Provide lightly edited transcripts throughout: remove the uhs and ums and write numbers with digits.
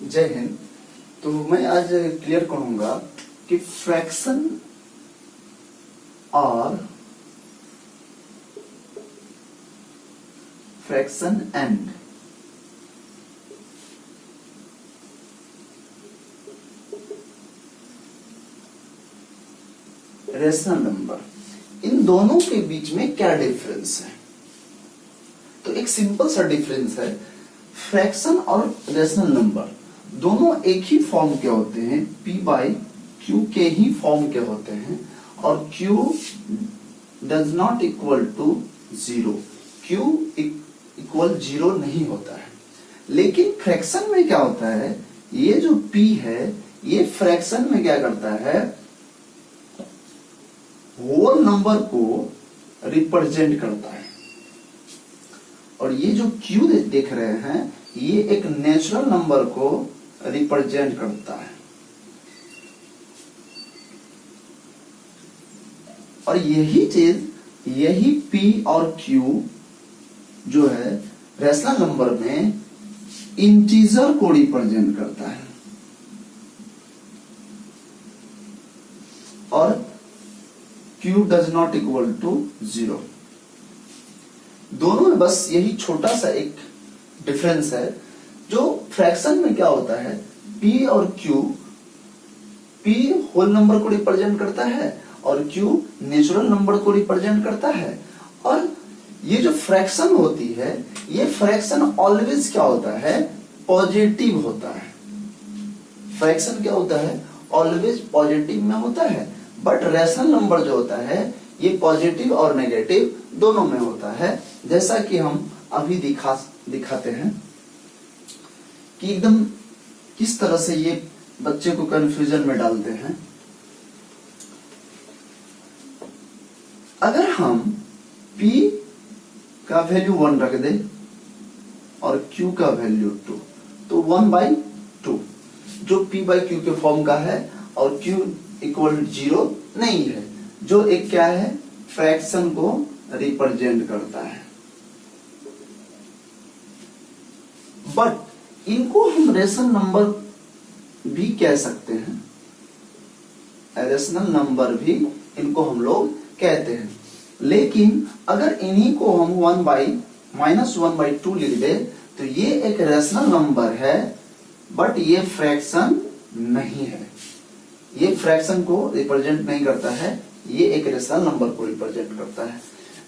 जय हिंद। तो मैं आज क्लियर करूंगा कि फ्रैक्शन और फ्रैक्शन एंड रेशनल नंबर, इन दोनों के बीच में क्या डिफरेंस है। तो एक सिंपल सा डिफरेंस है, फ्रैक्शन और रेशनल नंबर दोनों एक ही फॉर्म के होते हैं, p बाई क्यू के ही फॉर्म के होते हैं और q does not equal to zero, q equal zero नहीं होता है। लेकिन फ्रैक्शन में क्या होता है, ये जो p है ये फ्रैक्शन में क्या करता है, होल नंबर को रिप्रेजेंट करता है। और ये जो q देख रहे हैं ये एक नेचुरल नंबर को रिप्रेजेंट करता है। और यही चीज, यही p और q जो है रेशनल नंबर में इंटीजर को रिप्रेजेंट करता है। और q does not equal to zero. दोनों में बस यही छोटा सा एक डिफरेंस है। जो फ्रैक्शन में क्या होता है, p और q, p होल नंबर को रिप्रेजेंट करता है और q नेचुरल नंबर को रिप्रेजेंट करता है। और ये जो फ्रैक्शन होती है, ये फ्रैक्शन ऑलवेज क्या होता है, पॉजिटिव होता है। फ्रैक्शन क्या होता है, ऑलवेज पॉजिटिव में होता है। बट रेशनल नंबर जो होता है ये पॉजिटिव और नेगेटिव दोनों में होता है। जैसा कि हम अभी दिखाते हैं कि एकदम किस तरह से ये बच्चे को कंफ्यूजन में डालते हैं। अगर हम p का वैल्यू 1 रख दे और q का वैल्यू 2, तो 1/2 जो p बाई क्यू के फॉर्म का है और q इक्वल 0 नहीं है, जो एक क्या है, फ्रैक्शन को रिप्रेजेंट करता है। बट इनको हम रेशनल नंबर भी कह सकते हैं, रेशनल नंबर भी इनको हम लोग कहते हैं। लेकिन अगर इन्हीं को हम 1/-1/2 लिख दे तो ये एक रेशनल नंबर है, बट ये फ्रैक्शन नहीं है। ये फ्रैक्शन को रिप्रेजेंट नहीं करता है, ये एक रेशनल नंबर को रिप्रेजेंट करता है।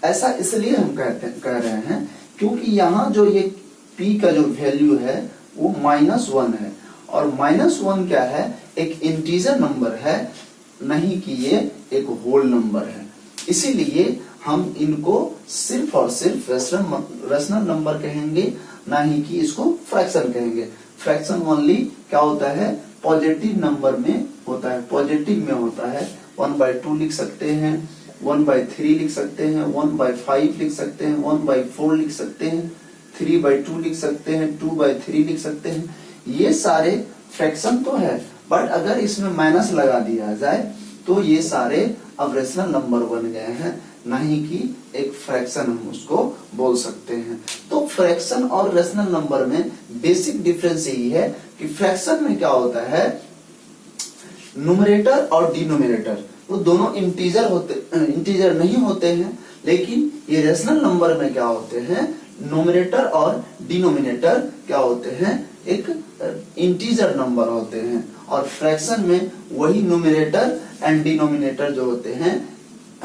ऐसा इसलिए हम कह रहे हैं क्योंकि यहाँ जो ये p का जो वैल्यू है वो -1 है और -1 क्या है, एक इंटीजर नंबर है, नहीं कि ये एक होल नंबर है। इसीलिए हम इनको सिर्फ और सिर्फ रेशनल नंबर कहेंगे, ना ही कि इसको फ्रैक्शन कहेंगे। फ्रैक्शन ओनली क्या होता है, पॉजिटिव नंबर में होता है, पॉजिटिव में होता है। 1/2 लिख सकते हैं, 1/3 लिख सकते हैं, 1/5 लिख सकते हैं, 1/4 लिख सकते हैं, 3/2 लिख सकते हैं, 2/3 लिख सकते हैं। ये सारे फ्रैक्शन तो है, बट अगर इसमें माइनस लगा दिया जाए तो ये सारे अब रेशनल नंबर बन गए हैं, नहीं कि एक फ्रैक्शन हम उसको बोल सकते हैं। तो फ्रैक्शन और रेशनल नंबर में बेसिक डिफरेंस यही है कि फ्रैक्शन में क्या होता है, न्यूमरेटर और डिनोमिनेटर वो दोनों इंटीजर नहीं होते हैं। लेकिन ये रेशनल नंबर में क्या होते हैं, न्यूमरेटर और डिनोमिनेटर क्या होते हैं, एक इंटीजर नंबर होते हैं। और फ्रैक्शन में वही न्यूमरेटर एंड डिनोमिनेटर जो होते हैं,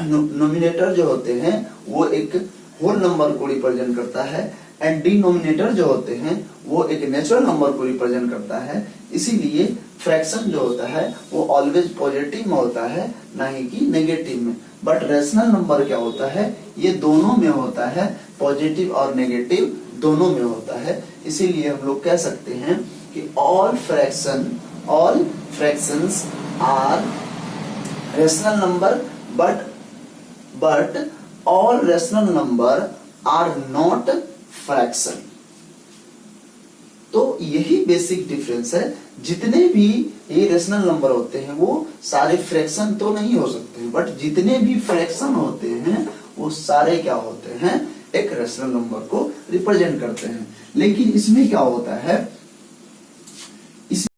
नोमिनेटर जो होते हैं वो एक होल नंबर को रिप्रेजेंट करता है एंड डिनोमिनेटर जो होते हैं वो एक नेचुरल नंबर को रिप्रेजेंट करता है। इसीलिए फ्रैक्शन जो होता है वो ऑलवेज पॉजिटिव में होता है, ना ही कि नेगेटिव में। बट रेशनल नंबर क्या होता है, ये दोनों में होता है, पॉजिटिव और नेगेटिव दोनों में होता है। इसीलिए हम लोग कह सकते हैं कि all fractions are rational number, but all rational number are not fraction। तो यही बेसिक डिफरेंस है। जितने भी ये रेशनल नंबर होते हैं वो सारे फ्रैक्शन तो नहीं हो सकते हैं, बट जितने भी फ्रैक्शन होते हैं वो सारे क्या होते हैं, एक रेशनल नंबर को रिप्रेजेंट करते हैं। लेकिन इसमें क्या होता है,